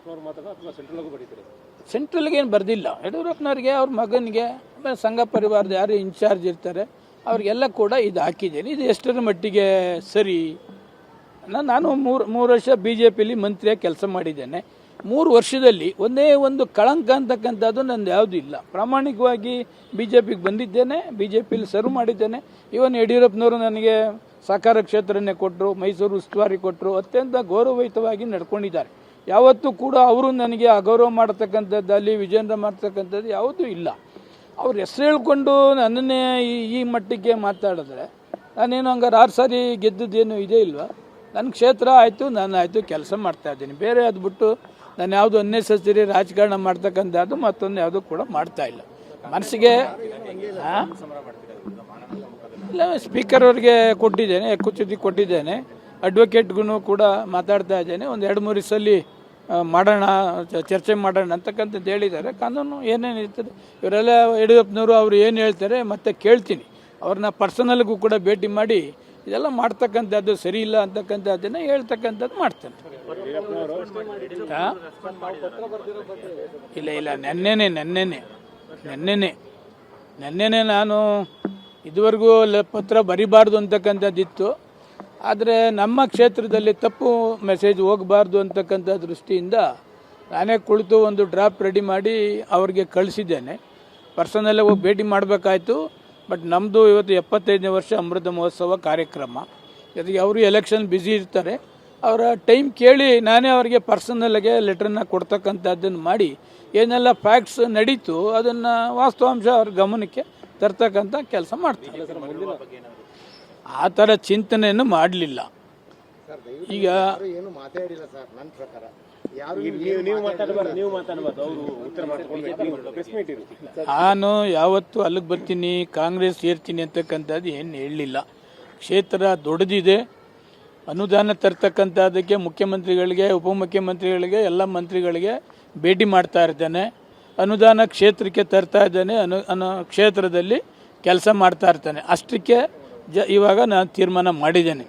ಯಡಿಯೂರಪ್ಪನವ್ರು ಮಾತ್ರ ಅಥವಾ ಸೆಂಟ್ರಲ್ಗೂ ಬರೀತಾರೆ? ಸೆಂಟ್ರಲ್ಗೆ ಏನು ಬರೆದಿಲ್ಲ. ಯಡಿಯೂರಪ್ಪನವ್ರಿಗೆ ಅವ್ರ ಮಗನಿಗೆ ಆಮೇಲೆ ಸಂಘ ಪರಿವಾರದ ಯಾರು ಇನ್ಚಾರ್ಜ್ ಇರ್ತಾರೆ ಅವ್ರಿಗೆಲ್ಲ ಕೂಡ ಇದು ಹಾಕಿದ್ದೇನೆ. ಇದು ಎಷ್ಟರ ಮಟ್ಟಿಗೆ ಸರಿ? ನಾನು ಮೂರು ವರ್ಷ BJPಲಿ ಮಂತ್ರಿಯಾಗಿ ಕೆಲಸ ಮಾಡಿದ್ದೇನೆ. 3 ವರ್ಷದಲ್ಲಿ ಒಂದೇ ಒಂದು ಕಳಂಕ ಅಂತಕ್ಕಂಥದ್ದು ನಂದು ಯಾವುದೂ ಇಲ್ಲ. ಪ್ರಾಮಾಣಿಕವಾಗಿ BJPಗೆ ಬಂದಿದ್ದೇನೆ, BJPಲಿ ಸರ್ವ್ ಮಾಡಿದ್ದೇನೆ. ಇವನ್ ಯಡಿಯೂರಪ್ಪನವರು ನನಗೆ ಸಹಕಾರ ಕ್ಷೇತ್ರನೇ ಕೊಟ್ಟರು, ಮೈಸೂರು ಉಸ್ತುವಾರಿ ಕೊಟ್ಟರು, ಅತ್ಯಂತ ಗೌರವಯುತವಾಗಿ ನಡ್ಕೊಂಡಿದ್ದಾರೆ. ಯಾವತ್ತೂ ಕೂಡ ಅವರು ನನಗೆ ಅಗೌರವ ಮಾಡ್ತಕ್ಕಂಥದ್ದಲ್ಲಿ ವಿಜೇಂದ್ರ ಮಾಡ್ತಕ್ಕಂಥದ್ದು ಯಾವುದೂ ಇಲ್ಲ. ಅವ್ರ ಹೆಸರು ಹೇಳ್ಕೊಂಡು ನನ್ನನ್ನೇ ಈ ಮಟ್ಟಿಗೆ ಮಾತಾಡಿದ್ರೆ ನಾನೇನು ಹಂಗಾರೆ 6 ಸಾರಿ ಗೆದ್ದದ್ದೇನು ಇದೇ ಇಲ್ವಾ? ನನ್ನ ಕ್ಷೇತ್ರ ಆಯಿತು, ನಾನು ಆಯಿತು, ಕೆಲಸ ಮಾಡ್ತಾಯಿದ್ದೀನಿ. ಬೇರೆ ಅದು ಬಿಟ್ಟು ನಾನು ಯಾವುದು ಅನ್ನೆಸೆಸರಿ ರಾಜಕಾರಣ ಮಾಡ್ತಕ್ಕಂಥದ್ದು ಮತ್ತೊಂದು ಯಾವುದು ಕೂಡ ಮಾಡ್ತಾ ಇಲ್ಲ. ಮನಸ್ಸಿಗೆ ಇಲ್ಲ, ಸ್ಪೀಕರ್ ಅವ್ರಿಗೆ ಕೊಟ್ಟಿದ್ದೇನೆ, ಹಕ್ಕುಚ್ಯುತಿ ಕೊಟ್ಟಿದ್ದೇನೆ, ಅಡ್ವೊಕೇಟ್ಗೂ ಕೂಡ ಮಾತಾಡ್ತಾ ಇದ್ದೇನೆ. ಒಂದು 2-3 ಸಲ ಮಾಡೋಣ, ಚರ್ಚೆ ಮಾಡೋಣ ಅಂತಕ್ಕಂಥದ್ದು ಹೇಳಿದ್ದಾರೆ. ಕಾನೂನು ಏನೇನು ಇರ್ತದೆ ಇವರೆಲ್ಲ ಯಡಿಯೂರಪ್ಪನವರು ಅವರು ಏನು ಹೇಳ್ತಾರೆ ಮತ್ತೆ ಕೇಳ್ತೀನಿ. ಅವ್ರನ್ನ ಪರ್ಸನಲ್ಗೂ ಕೂಡ ಭೇಟಿ ಮಾಡಿ ಇದೆಲ್ಲ ಮಾಡ್ತಕ್ಕಂಥದ್ದು ಸರಿ ಇಲ್ಲ ಅಂತಕ್ಕಂಥದ್ದನ್ನು ಹೇಳ್ತಕ್ಕಂಥದ್ದು ಮಾಡ್ತೇನೆ. ಇಲ್ಲ ನೆನ್ನೆನೆ ನಾನು ಇದುವರೆಗೂ ಪತ್ರ ಬರಿಬಾರ್ದು ಅಂತಕ್ಕಂಥದ್ದಿತ್ತು. ಆದರೆ ನಮ್ಮ ಕ್ಷೇತ್ರದಲ್ಲಿ ತಪ್ಪು ಮೆಸೇಜ್ ಹೋಗಬಾರ್ದು ಅಂತಕ್ಕಂಥ ದೃಷ್ಟಿಯಿಂದ ನಾನೇ ಕುಳಿತು ಒಂದು ಡ್ರಾಫ್ಟ್ ರೆಡಿ ಮಾಡಿ ಅವ್ರಿಗೆ ಕಳಿಸಿದ್ದೇನೆ. ಪರ್ಸನಲ್ಲೇ ಹೋಗಿ ಭೇಟಿ ಮಾಡಬೇಕಾಯ್ತು. ಬಟ್ ನಮ್ಮದು ಇವತ್ತು 75ನೇ ವರ್ಷ ಅಮೃತ ಮಹೋತ್ಸವ ಕಾರ್ಯಕ್ರಮ. ಜೊತೆಗೆ ಅವರು ಎಲೆಕ್ಷನ್ ಬ್ಯುಸಿ ಇರ್ತಾರೆ. ಅವರ ಟೈಮ್ ಕೇಳಿ ನಾನೇ ಅವರಿಗೆ ಪರ್ಸನಲ್ಗೆ ಲೆಟ್ರನ್ನ ಕೊಡ್ತಕ್ಕಂಥದ್ದನ್ನು ಮಾಡಿ ಏನೆಲ್ಲ ಫ್ಯಾಕ್ಟ್ಸ್ ನಡೀತು ಅದನ್ನು ವಾಸ್ತವಾಂಶ ಅವ್ರ ಗಮನಕ್ಕೆ ತರ್ತಕ್ಕಂಥ ಕೆಲಸ ಮಾಡ್ತಾರೆ. ಆ ಥರ ಚಿಂತನೆಯನ್ನು ಮಾಡಲಿಲ್ಲ. ಈಗ ನಾನು ಯಾವತ್ತು ಅಲ್ಲಿಗೆ ಬರ್ತೀನಿ, ಕಾಂಗ್ರೆಸ್ ಸೇರ್ತೀನಿ ಅಂತಕ್ಕಂಥದ್ದು ಏನು ಹೇಳಲಿಲ್ಲ. ಕ್ಷೇತ್ರ ದೊಡ್ಡದಿದೆ. ಅನುದಾನ ತರ್ತಕ್ಕಂಥದ್ದಕ್ಕೆ ಮುಖ್ಯಮಂತ್ರಿಗಳಿಗೆ, ಉಪಮುಖ್ಯಮಂತ್ರಿಗಳಿಗೆ, ಎಲ್ಲ ಮಂತ್ರಿಗಳಿಗೆ ಭೇಟಿ ಮಾಡ್ತಾ ಇರ್ತೇನೆ. ಅನುದಾನ ಕ್ಷೇತ್ರಕ್ಕೆ ತರ್ತಾ ಇದ್ದೇನೆ. ಕ್ಷೇತ್ರದಲ್ಲಿ ಕೆಲಸ ಮಾಡ್ತಾ ಇರ್ತಾನೆ. ಅಷ್ಟಕ್ಕೆ ಇವಾಗ ನಾನು ತೀರ್ಮಾನ ಮಾಡಿದ್ದೇನೆ.